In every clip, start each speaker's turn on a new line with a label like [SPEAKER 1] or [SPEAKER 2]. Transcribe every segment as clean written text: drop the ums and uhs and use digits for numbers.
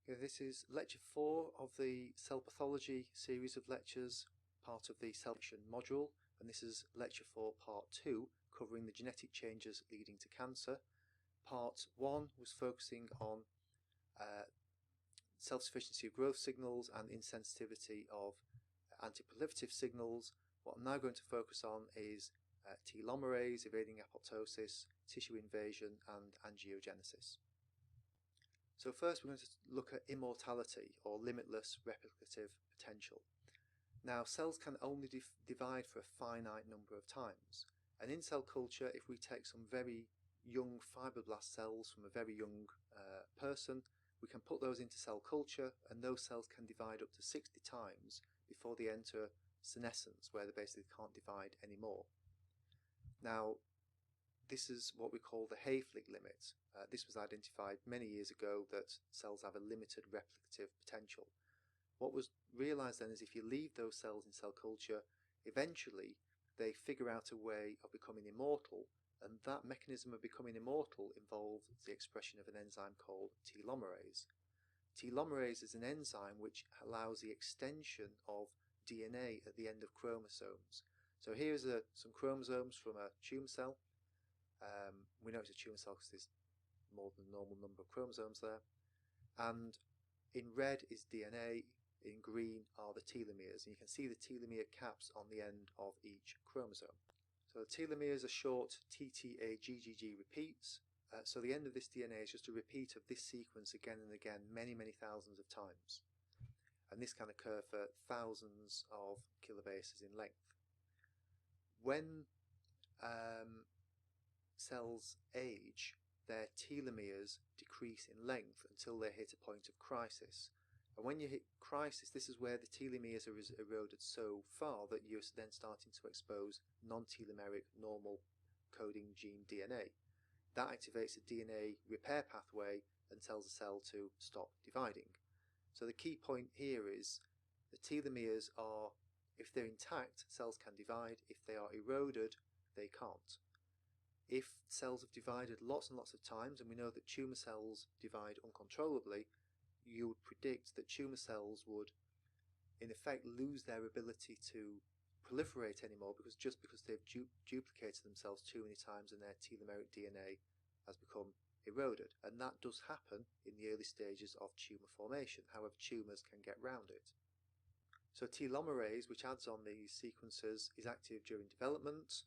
[SPEAKER 1] This is lecture 4 of the cell pathology series of lectures, part of the cell section module, and this is lecture 4 part 2 covering the genetic changes leading to cancer. Part 1 was focusing on self-sufficiency of growth signals and insensitivity of antiproliferative signals. What I'm now going to focus on is telomerase, evading apoptosis, tissue invasion and angiogenesis. So first we're going to look at immortality, or limitless replicative potential. Now cells can only divide for a finite number of times, and in cell culture, if we take some very young fibroblast cells from a very young person, we can put those into cell culture, and those cells can divide up to 60 times before they enter senescence, where they basically can't divide anymore. Now this is what we call the Hayflick limit. This was identified many years ago, that cells have a limited replicative potential. What was realized then is if you leave those cells in cell culture, eventually they figure out a way of becoming immortal, and that mechanism of becoming immortal involves the expression of an enzyme called telomerase. Telomerase is an enzyme which allows the extension of DNA at the end of chromosomes. So here's some chromosomes from a tumour cell. We know it's a tumour cell because there's more than the normal number of chromosomes there. And in red is DNA, in green are the telomeres, and you can see the telomere caps on the end of each chromosome. So the telomeres are short TTAGGG repeats, so the end of this DNA is just a repeat of this sequence again and again, many thousands of times. And this can occur for thousands of kilobases in length. When cells age, their telomeres decrease in length until they hit a point of crisis. And when you hit crisis, this is where the telomeres are eroded so far that you're then starting to expose non-telomeric normal coding gene DNA. That activates a DNA repair pathway and tells the cell to stop dividing. So the key point here is the telomeres are, if they're intact, cells can divide. If they are eroded, they can't. If cells have divided lots and lots of times, and we know that tumour cells divide uncontrollably, you would predict that tumour cells would in effect lose their ability to proliferate anymore, because they've duplicated themselves too many times and their telomeric DNA has become eroded. And that does happen in the early stages of tumour formation. However, tumours can get round it. So telomerase, which adds on these sequences, is active during development.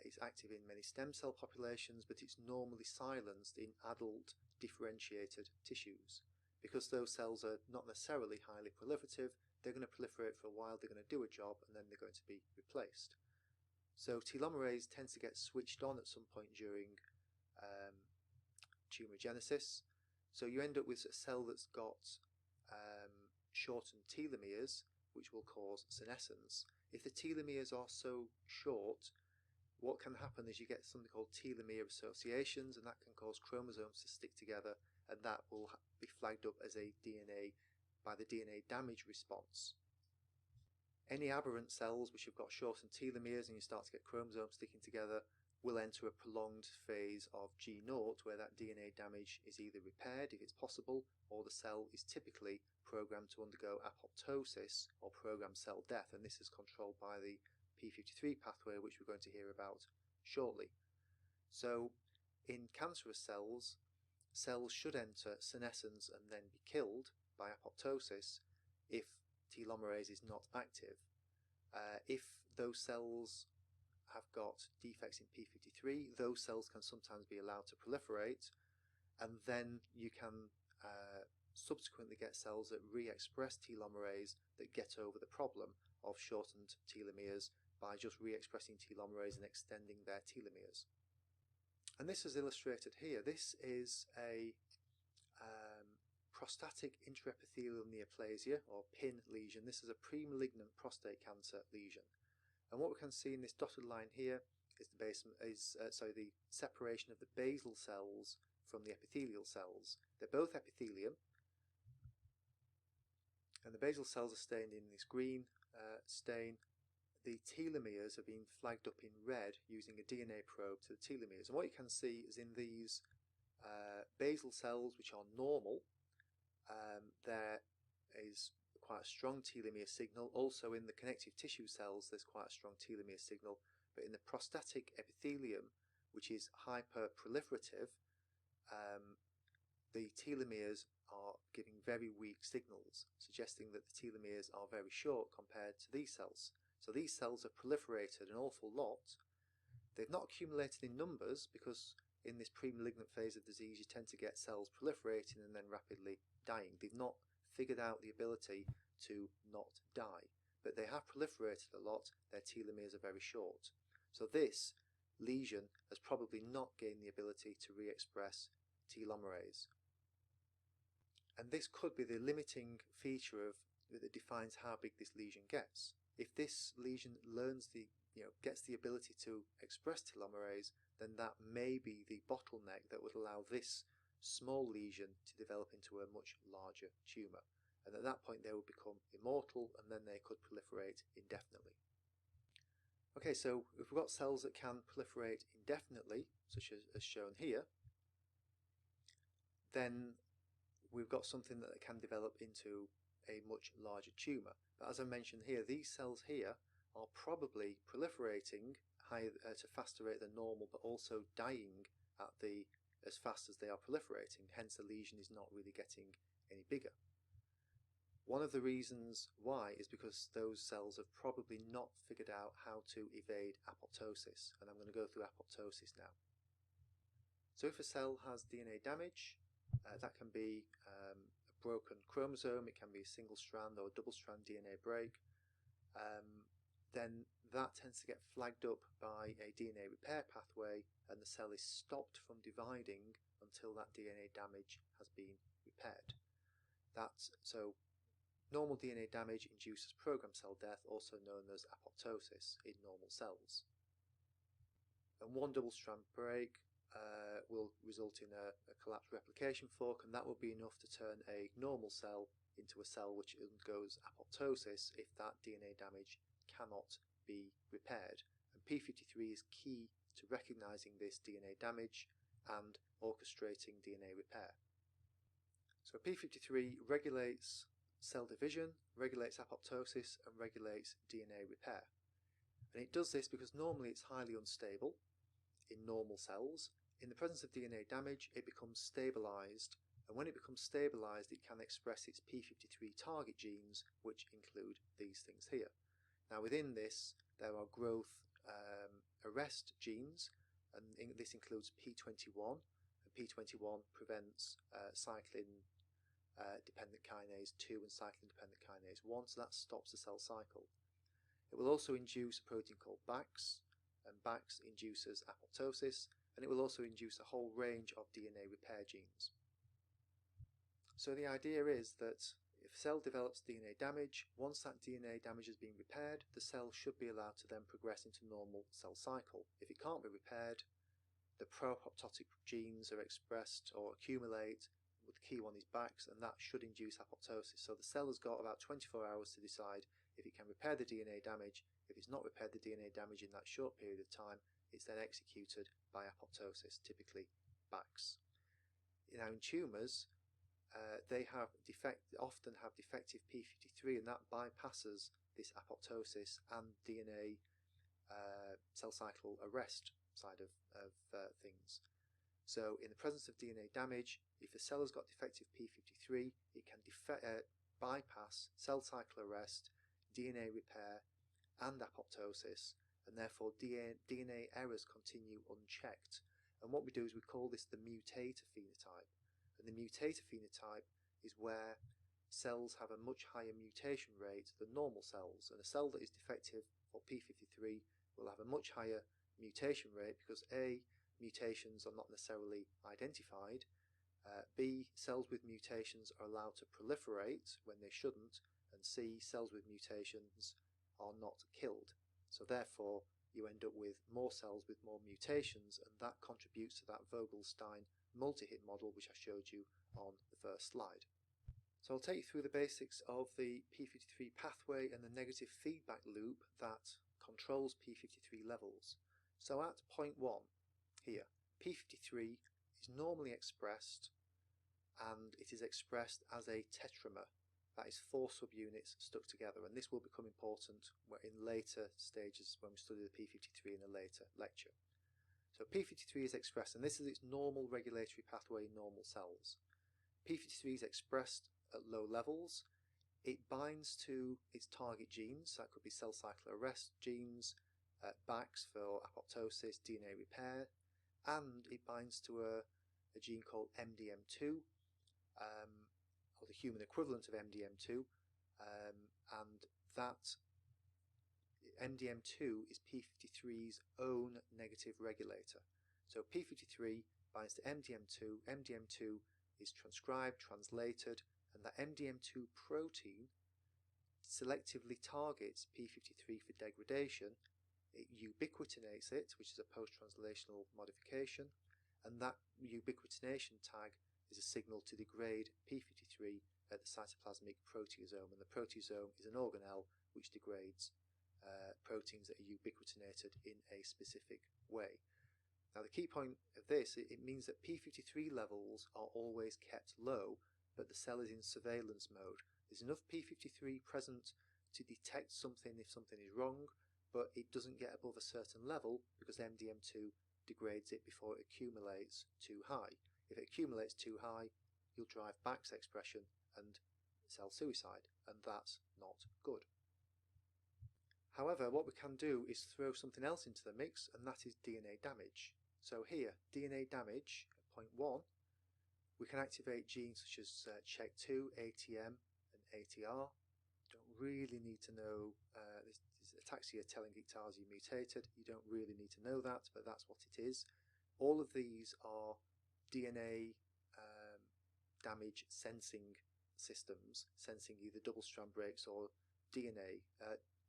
[SPEAKER 1] It's active in many stem cell populations, but it's normally silenced in adult differentiated tissues. Because those cells are not necessarily highly proliferative, they're going to proliferate for a while, they're going to do a job, and then they're going to be replaced. So telomerase tends to get switched on at some point during tumorigenesis. So you end up with a cell that's got shortened telomeres, which will cause senescence. If the telomeres are so short, what can happen is you get something called telomere associations, and that can cause chromosomes to stick together, and that will be flagged up as a DNA by the DNA damage response. Any aberrant cells which have got shortened telomeres and you start to get chromosomes sticking together will enter a prolonged phase of G0, where that DNA damage is either repaired if it's possible, or the cell is typically programmed to undergo apoptosis, or programmed cell death, and this is controlled by the p53 pathway, which we're going to hear about shortly. So in cancerous cells, cells should enter senescence and then be killed by apoptosis if telomerase is not active. If those cells have got defects in p53, those cells can sometimes be allowed to proliferate, and then you can subsequently get cells that re-express telomerase that get over the problem of shortened telomeres by just re-expressing telomerase and extending their telomeres. And this is illustrated here. This is a prostatic intraepithelial neoplasia, or PIN lesion. This is a pre-malignant prostate cancer lesion. And what we can see in this dotted line here is the separation of the basal cells from the epithelial cells. They're both epithelium, and the basal cells are stained in this green stain. The telomeres have been flagged up in red using a DNA probe to the telomeres. And what you can see is in these basal cells, which are normal, is quite a strong telomere signal. Also in the connective tissue cells there's quite a strong telomere signal, but in the prostatic epithelium, which is hyperproliferative, the telomeres are giving very weak signals, suggesting that the telomeres are very short compared to these cells. So these cells have proliferated an awful lot. They've not accumulated in numbers, because in this pre-malignant phase of disease you tend to get cells proliferating and then rapidly dying. They've not figured out the ability to not die, but they have proliferated a lot. Their telomeres are very short. So this lesion has probably not gained the ability to re-express telomerase. And this could be the limiting feature that defines how big this lesion gets. If this lesion gets the ability to express telomerase, then that may be the bottleneck that would allow this small lesion to develop into a much larger tumour. And at that point they would become immortal, and then they could proliferate indefinitely. Okay, so if we've got cells that can proliferate indefinitely, such as shown here, then we've got something that can develop into a much larger tumour. But as I mentioned here, these cells here are probably proliferating at a faster rate than normal, but also dying as fast as they are proliferating. Hence the lesion is not really getting any bigger. One of the reasons why is because those cells have probably not figured out how to evade apoptosis, and I'm going to go through apoptosis now. So if a cell has DNA damage, that can be a broken chromosome, it can be a single strand or a double strand DNA break, then that tends to get flagged up by a DNA repair pathway, and the cell is stopped from dividing until that DNA damage has been repaired. So normal DNA damage induces programmed cell death, also known as apoptosis, in normal cells. And one double strand break will result in a collapsed replication fork, and that will be enough to turn a normal cell into a cell which undergoes apoptosis if that DNA damage cannot be repaired. And P53 is key to recognizing this DNA damage and orchestrating DNA repair. So P53 regulates cell division, regulates apoptosis, and regulates DNA repair. And it does this because normally it's highly unstable in normal cells. In the presence of DNA damage, it becomes stabilized, and when it becomes stabilized, it can express its P53 target genes, which include these things here. Now within this, there are growth arrest genes, and this includes P21, and P21 prevents cyclin dependent kinase 2 and cyclin dependent kinase 1, so that stops the cell cycle. It will also induce a protein called BAX, and BAX induces apoptosis, and it will also induce a whole range of DNA repair genes. So the idea is that if a cell develops DNA damage, once that DNA damage has been repaired, the cell should be allowed to then progress into normal cell cycle. If it can't be repaired, the pro-apoptotic genes are expressed or accumulate. The key one is BAX, and that should induce apoptosis. So the cell has got about 24 hours to decide if it can repair the DNA damage. If it's not repaired the DNA damage in that short period of time, it's then executed by apoptosis, typically BAX. Now in tumours, they often have defective P53, and that bypasses this apoptosis and DNA cell cycle arrest side of things. So in the presence of DNA damage, if a cell has got defective P53, it can bypass cell cycle arrest, DNA repair, and apoptosis, and therefore DNA errors continue unchecked. And what we do is we call this the mutator phenotype. And the mutator phenotype is where cells have a much higher mutation rate than normal cells. And a cell that is defective for P53 will have a much higher mutation rate because A, mutations are not necessarily identified, B, cells with mutations are allowed to proliferate when they shouldn't, and C, cells with mutations are not killed. So therefore you end up with more cells with more mutations, and that contributes to that Vogelstein multi-hit model which I showed you on the first slide. So I'll take you through the basics of the P53 pathway and the negative feedback loop that controls P53 levels. So at point 1 here, P53 is normally expressed, and it is expressed as a tetramer. that is 4 subunits stuck together, and this will become important in later stages when we study the p53 in a later lecture. So p53 is expressed, and this is its normal regulatory pathway in normal cells. p53 is expressed at low levels. It binds to its target genes, that could be cell cycle arrest genes, BACs for apoptosis, DNA repair, and it binds to a gene called MDM2, or the human equivalent of MDM2, and that MDM2 is p53's own negative regulator. So p53 binds to MDM2, MDM2 is transcribed, translated, and that MDM2 protein selectively targets p53 for degradation. It ubiquitinates it, which is a post-translational modification, and that ubiquitination tag is a signal to degrade p53 at the cytoplasmic proteasome, and the proteasome is an organelle which degrades proteins that are ubiquitinated in a specific way. Now the key point of this, it means that p53 levels are always kept low, but the cell is in surveillance mode. There's enough p53 present to detect something if something is wrong, but it doesn't get above a certain level because MDM2 degrades it before it accumulates too high. If it accumulates too high, you'll drive BAC's expression and cell suicide, and that's not good. However, what we can do is throw something else into the mix, and that is DNA damage. So here, DNA damage at point 1, we can activate genes such as CHEK2, ATM and ATR. Don't really need to know this is ataxia telangiectasia mutated. You don't really need to know that, but that's what it is. All of these are DNA damage sensing systems, sensing either double strand breaks or DNA,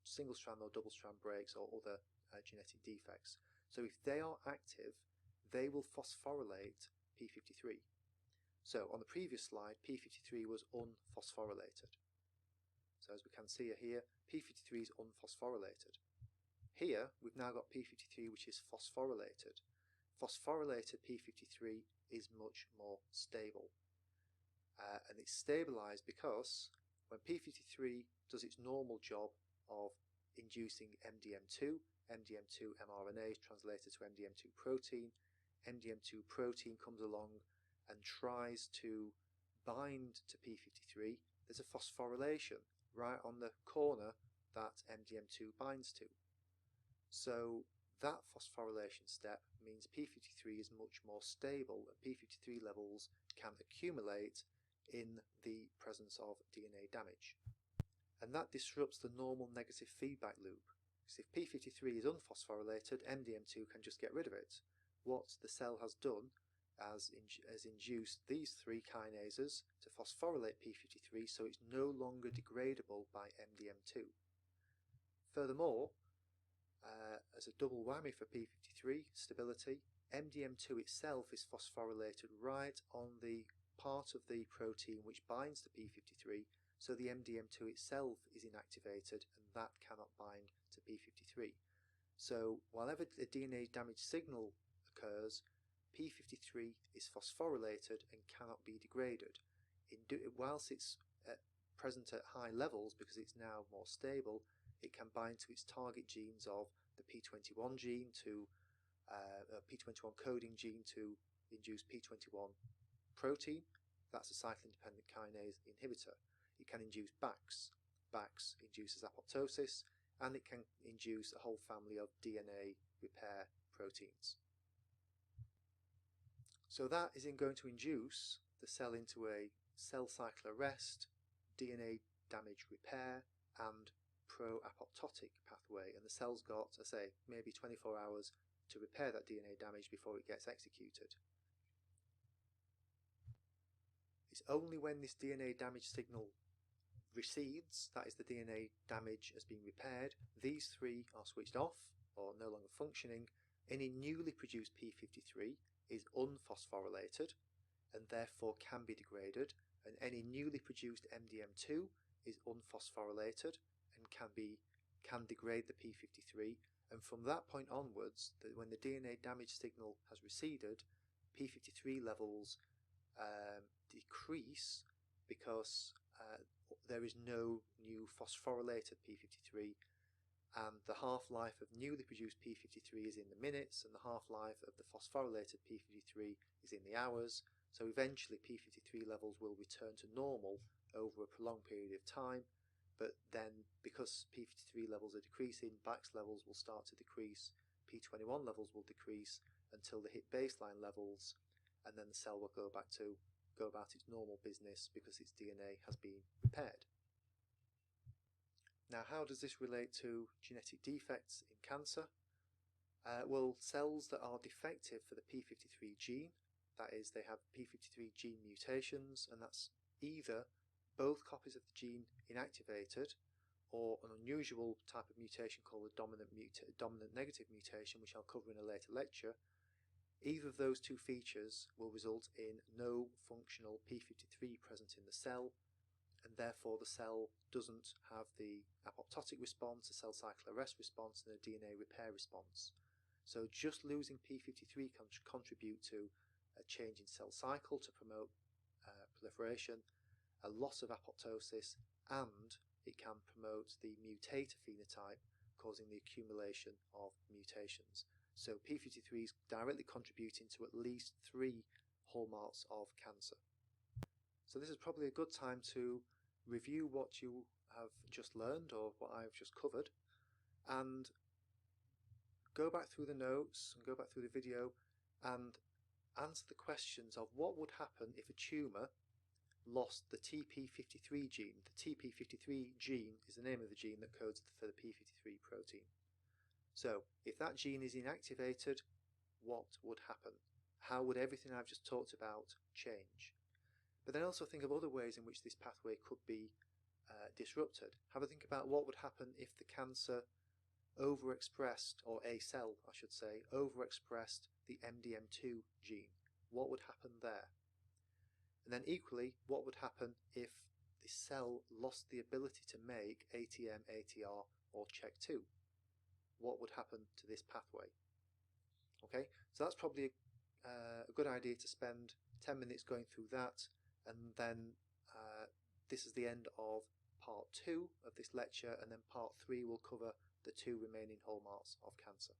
[SPEAKER 1] single strand or double strand breaks or other genetic defects. So if they are active, they will phosphorylate p53. So on the previous slide, p53 was unphosphorylated. So as we can see here, p53 is unphosphorylated. Here we've now got p53 which is phosphorylated. Phosphorylated p53 is much more stable. And it's stabilized because when p53 does its normal job of inducing MDM2, MDM2 mRNA is translated to MDM2 protein, MDM2 protein comes along and tries to bind to p53, there's a phosphorylation right on the corner that MDM2 binds to. So that phosphorylation step means p53 is much more stable, and p53 levels can accumulate in the presence of DNA damage. And that disrupts the normal negative feedback loop. Because if p53 is unphosphorylated, MDM2 can just get rid of it. What the cell has done has induced these 3 kinases to phosphorylate p53 so it's no longer degradable by MDM2. Furthermore, as a double whammy for p53 stability, MDM2 itself is phosphorylated right on the part of the protein which binds to p53, so the MDM2 itself is inactivated and that cannot bind to p53. So whenever a DNA damage signal occurs, p53 is phosphorylated and cannot be degraded. Whilst it's present at high levels because it's now more stable, it can bind to its target genes of the p21 gene to p21 coding gene to induce p21 protein. That's a cyclin-dependent kinase inhibitor. It can induce BACs. BACs induces apoptosis, and it can induce a whole family of DNA repair proteins. So that is going to induce the cell into a cell cycle arrest, DNA damage repair, and pro-apoptotic pathway, and the cell's got, I say, maybe 24 hours to repair that DNA damage before it gets executed. It's only when this DNA damage signal recedes, that is the DNA damage has been repaired, these 3 are switched off or no longer functioning. Any newly produced p53 is unphosphorylated and therefore can be degraded, and any newly produced MDM2 is unphosphorylated and can degrade the p53, and from that point onwards, when the DNA damage signal has receded, p53 levels decrease because there is no new phosphorylated p53, and the half-life of newly produced p53 is in the minutes, and the half-life of the phosphorylated p53 is in the hours. So eventually p53 levels will return to normal over a prolonged period of time, but then because p53 levels are decreasing, Bax levels will start to decrease, p21 levels will decrease until they hit baseline levels, and then the cell will go about its normal business because its DNA has been repaired. Now, how does this relate to genetic defects in cancer? Well, cells that are defective for the p53 gene, that is, they have p53 gene mutations, and that's either both copies of the gene inactivated or an unusual type of mutation called a dominant negative mutation, which I'll cover in a later lecture. Either of those two features will result in no functional p53 present in the cell, and therefore the cell doesn't have the apoptotic response, the cell cycle arrest response, and the DNA repair response. So just losing p53 can contribute to a change in cell cycle to promote proliferation, a loss of apoptosis, and it can promote the mutator phenotype, causing the accumulation of mutations. So p53 is directly contributing to at least 3 hallmarks of cancer. So this is probably a good time to review what you have just learned or what I've just covered, and go back through the notes and go back through the video and answer the questions of what would happen if a tumour lost the TP53 gene. The TP53 gene is the name of the gene that codes for the p53 protein. So if that gene is inactivated, what would happen? How would everything I've just talked about change? But then also think of other ways in which this pathway could be disrupted. Have a think about what would happen if the cancer overexpressed, or a cell I should say, overexpressed the MDM2 gene. What would happen there? And then equally, what would happen if the cell lost the ability to make ATM, ATR or CHEK2? What would happen to this pathway? Okay, so that's probably a good idea to spend 10 minutes going through that, and then this is the end of part 2 of this lecture, and then part 3 will cover the 2 remaining hallmarks of cancer.